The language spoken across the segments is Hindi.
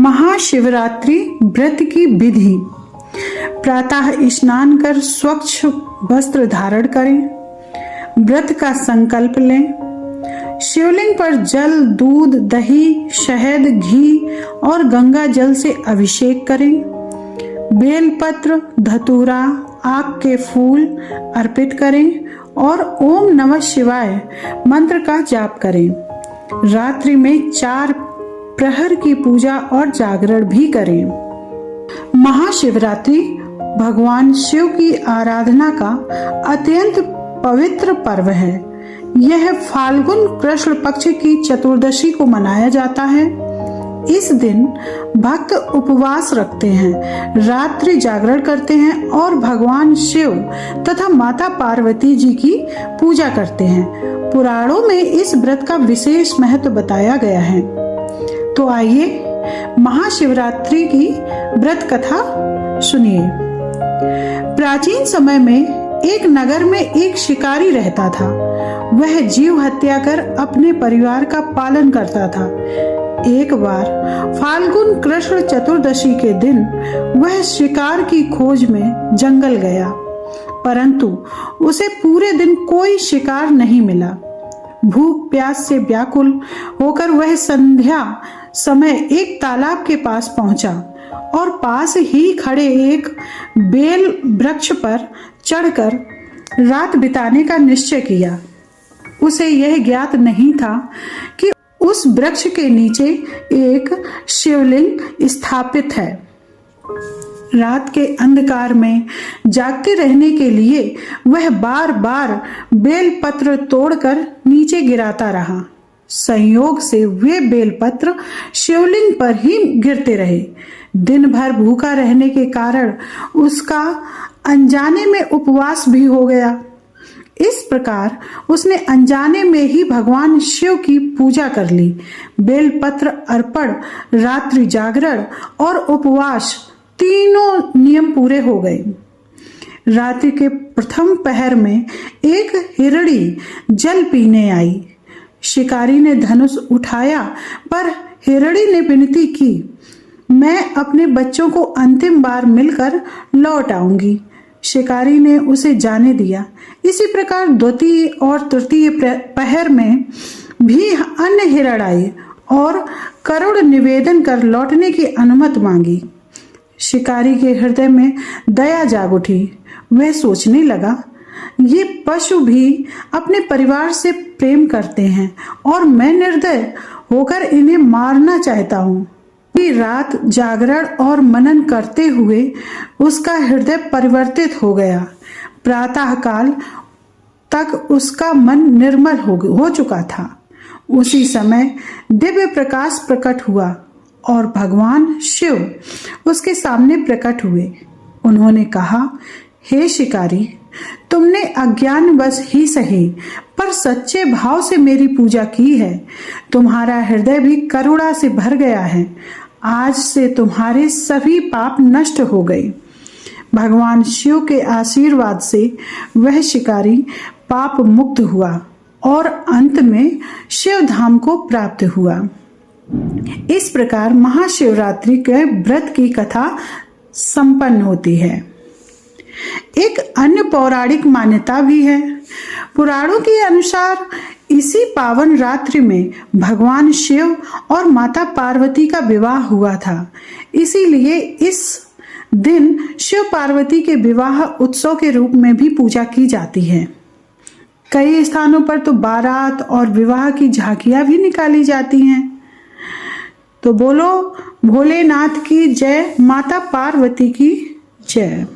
महाशिवरात्रि व्रत की विधि। प्रातः स्नान कर स्वच्छ वस्त्र धारण करें। व्रत का संकल्प लें। शिवलिंग पर जल, दूध, दही, शहद, घी और गंगा जल से अभिषेक करें। बेलपत्र, धतूरा, आक के फूल अर्पित करें और ओम नमः शिवाय मंत्र का जाप करें। रात्रि में 4 प्रहर की पूजा और जागरण भी करें। महाशिवरात्रि भगवान शिव की आराधना का अत्यंत पवित्र पर्व है। यह फाल्गुन कृष्ण पक्ष की चतुर्दशी को मनाया जाता है। इस दिन भक्त उपवास रखते हैं, रात्रि जागरण करते हैं और भगवान शिव तथा माता पार्वती जी की पूजा करते हैं। पुराणों में इस व्रत का विशेष महत्व बताया गया है। तो आइए महाशिवरात्रि की व्रत कथा सुनिए। प्राचीन समय में एक नगर में एक शिकारी रहता था। वह जीव हत्या कर अपने परिवार का पालन करता था। एक बार फाल्गुन कृष्ण चतुर्दशी के दिन वह शिकार की खोज में जंगल गया, परंतु उसे पूरे दिन कोई शिकार नहीं मिला। भूख प्यास से व्याकुल होकर वह संध्या समय एक तालाब के पास पहुंचा और पास ही खड़े एक बेल वृक्ष पर चढ़कर रात बिताने का निश्चय किया। उसे यह ज्ञात नहीं था कि उस वृक्ष के नीचे एक शिवलिंग स्थापित है। रात के अंधकार में जागते रहने के लिए वह बार बार बेलपत्र तोड़कर नीचे गिराता रहा। संयोग से वे बेलपत्र शिवलिंग पर ही गिरते रहे। दिन भर भूखा रहने के कारण उसका अनजाने में उपवास भी हो गया। इस प्रकार उसने अनजाने में ही भगवान शिव की पूजा कर ली। बेलपत्र अर्पण, रात्रि जागरण और उपवास तीनों नियम पूरे हो गए। रात्रि के प्रथम पहर में एक हिरणी जल पीने आई। शिकारी ने धनुष उठाया, पर हिरणी ने विनती की, मैं अपने बच्चों को अंतिम बार मिलकर लौट आऊंगी। शिकारी ने उसे जाने दिया। इसी प्रकार द्वितीय और तृतीय पहर में भी अन्य हिरण आए और करुण निवेदन कर लौटने की अनुमति मांगी। शिकारी के हृदय में दया जाग उठी। वह सोचने लगा, ये पशु भी अपने परिवार से प्रेम करते हैं और मैं निर्दय होकर इन्हें मारना चाहता हूँ। रात जागरण और मनन करते हुए उसका हृदय परिवर्तित हो गया। प्रातः काल तक उसका मन निर्मल हो चुका था। उसी समय दिव्य प्रकाश प्रकट हुआ और भगवान शिव उसके सामने प्रकट हुए। उन्होंने कहा, हे शिकारी, तुमने अज्ञानवश ही सही पर सच्चे भाव से मेरी पूजा की है। तुम्हारा हृदय भी करुणा से भर गया है। आज से तुम्हारे सभी पाप नष्ट हो गए। भगवान शिव के आशीर्वाद से वह शिकारी पाप मुक्त हुआ और अंत में शिव धाम को प्राप्त हुआ। इस प्रकार महाशिवरात्रि के व्रत की कथा संपन्न होती है। एक अन्य पौराणिक मान्यता भी है। पुराणों के अनुसार इसी पावन रात्रि में भगवान शिव और माता पार्वती का विवाह हुआ था। इसीलिए इस दिन शिव पार्वती के विवाह उत्सव के रूप में भी पूजा की जाती है। कई स्थानों पर तो बारात और विवाह की झांकियां भी निकाली जाती हैं। तो बोलो भोलेनाथ की जय, माता पार्वती की जय।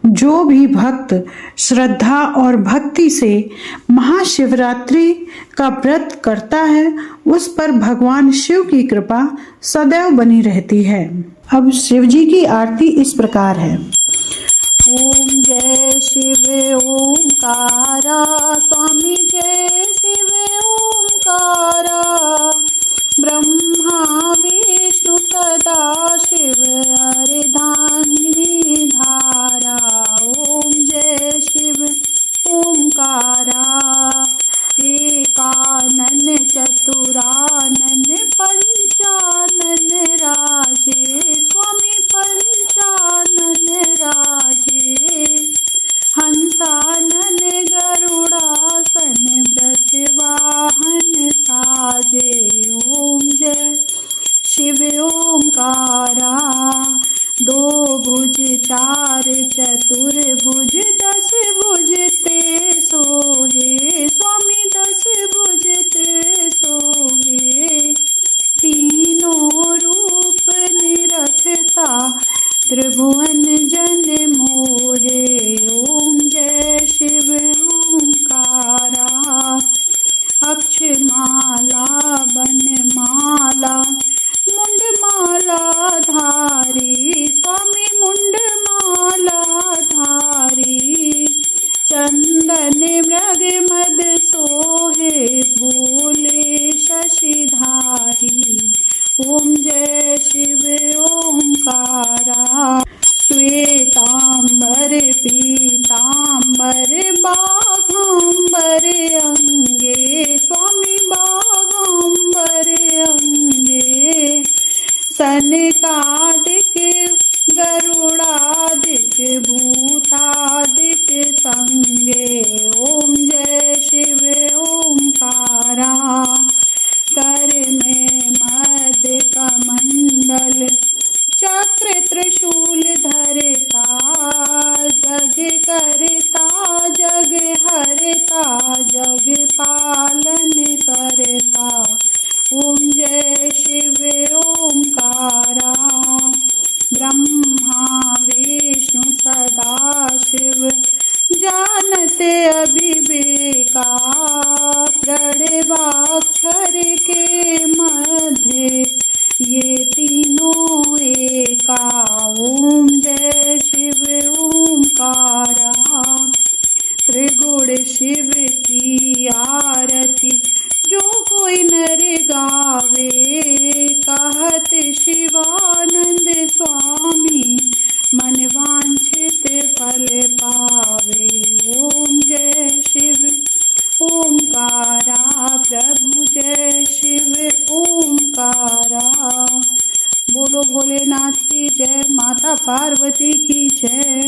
जो भी भक्त श्रद्धा और भक्ति से महाशिवरात्रि का व्रत करता है, उस पर भगवान शिव की कृपा सदैव बनी रहती है। अब शिव जी की आरती इस प्रकार है। ओम जय शिव ओमकारा, स्वामी जय शिव ओमकारा, ब्रह्मा विष्णु सदा शिव अर्धांगिनी धारा। ओम जय शिव ओमकारा, एकानन चतुरानन पंचानन शिव ओंकारा। दो भुज चार चतुर्भुज दस भुज ते सोहे, स्वामी दस भुज ते सोहे। तीनों रूप निरखता त्रिभुवन जन मोरे। ओम जय शिव ओंकारा। अक्षमाला बनमाला मुंडमाला धारी, स्वामी मुंडमाला धारी। चंदन मृग मद सोहे, भोले शशिधारी। ओम जय शिव ओंकारा। श्वेतांबर पीतांबर बाघांबर अंगे, स्वामी बाघांबर अंगे। सनकादिक गरुड़ादिक भूतादिक संगे। ओम जय शिव ओंकारा। कर में मध्य कमंडल चक्र त्रिशूल धरता, जग करता जग हरता, जग पालन करता। ओम जय शिव ओंकारा। ब्रह्मा विष्णु सदा शिव जानते अभिवेका, प्रणवाक्षर के मध्य ये तीनों एका। ओम जय शिव ओंकारा। त्रिगुण शिव की आरती जो कोई नर गावे, कहत शिवानंद स्वामी मन वांछित फल पावे। ओम जय शिव ओंकारा। प्रभु जय शिव ओंकारा। बोलो भोलेनाथ की जय, माता पार्वती की जय।